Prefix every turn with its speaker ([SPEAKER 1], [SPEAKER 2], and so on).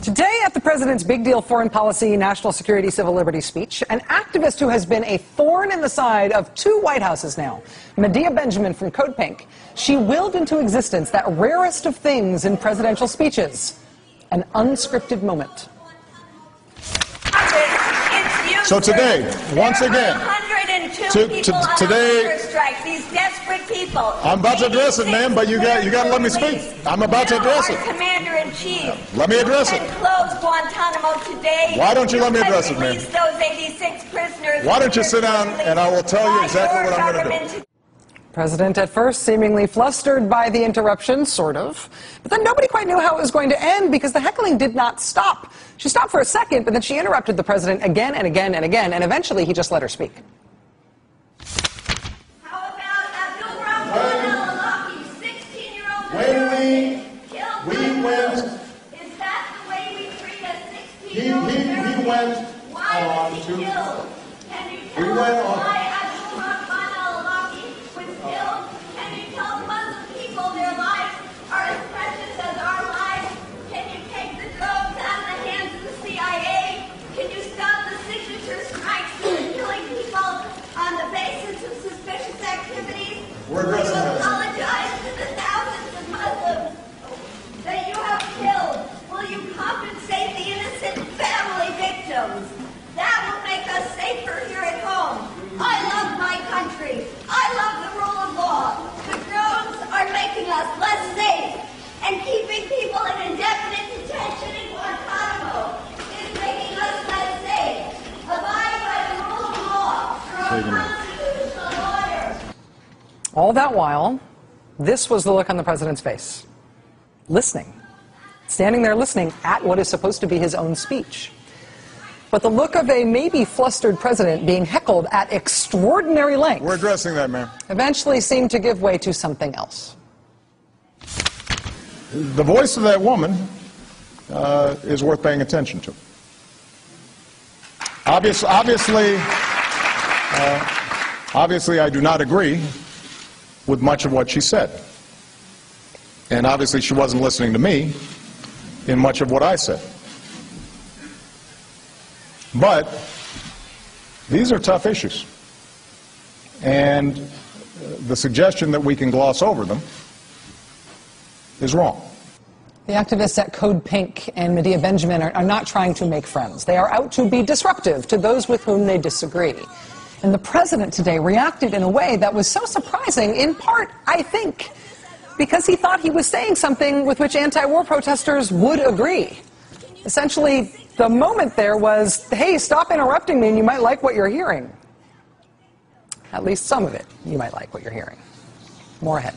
[SPEAKER 1] Today at the president's big deal foreign policy, national security, civil liberties speech, an activist who has been a thorn in the side of two White Houses now, Medea Benjamin from Code Pink, she willed into existence that rarest of things in presidential speeches, an unscripted moment.
[SPEAKER 2] So today, once again, today,
[SPEAKER 3] these desperate people.
[SPEAKER 2] I'm about to address it, ma'am, but you got to let me speak. I'm about to address it.
[SPEAKER 3] Commander-in-Chief.
[SPEAKER 2] Let me address it.
[SPEAKER 3] Close Guantanamo today.
[SPEAKER 2] Why don't you let me address it, ma'am?
[SPEAKER 3] Release those 86 prisoners.
[SPEAKER 2] Why don't you sit down and I will tell you exactly what I'm going to do.
[SPEAKER 1] President at first seemingly flustered by the interruption, sort of. But then nobody quite knew how it was going to end because the heckling did not stop. She stopped for a second, but then she interrupted the president again and again and again, and eventually he just let her speak.
[SPEAKER 3] How about Al-Awiaki, 16-year-old
[SPEAKER 2] When we went,
[SPEAKER 3] is that the way we treat a 16-year-old?
[SPEAKER 2] he went
[SPEAKER 3] Why
[SPEAKER 2] on
[SPEAKER 3] was he
[SPEAKER 2] to,
[SPEAKER 3] killed? Can you tell
[SPEAKER 2] we went
[SPEAKER 3] us
[SPEAKER 2] on.
[SPEAKER 3] why Al-Awiaki was killed? Can you tell Muslim people their lives are as precious as our lives? Can you take the drones out of the hands of the CIA? Can you stop the signature strikes and killing people on the basis of suspicious activities?
[SPEAKER 2] We're addressing
[SPEAKER 3] Will you
[SPEAKER 2] that.
[SPEAKER 3] apologize to the thousands of Muslims that you have killed? Will you compensate the innocent family victims? That will make us safer here at home. I love my country. I love the rule of law. The drones are making us less safe, and keeping people in indefinite detention in Guantanamo is making us less safe. Abide by the rule of law through a constitutional order.
[SPEAKER 1] All that while, this was the look on the president's face. Listening. Standing there listening at what is supposed to be his own speech. But the look of a maybe flustered president being heckled at extraordinary length
[SPEAKER 2] We're addressing that, ma'am.
[SPEAKER 1] eventually seemed to give way to something else.
[SPEAKER 2] The voice of that woman is worth paying attention to. Obviously, I do not agree with much of what she said. And obviously she wasn't listening to me in much of what I said. But these are tough issues. And the suggestion that we can gloss over them is wrong.
[SPEAKER 1] The activists at Code Pink and Medea Benjamin are not trying to make friends. They are out to be disruptive to those with whom they disagree. And the president today reacted in a way that was so surprising, in part, I think, because he thought he was saying something with which anti-war protesters would agree. Essentially, the moment there was, hey, stop interrupting me and you might like what you're hearing. At least some of it, you might like what you're hearing. More ahead.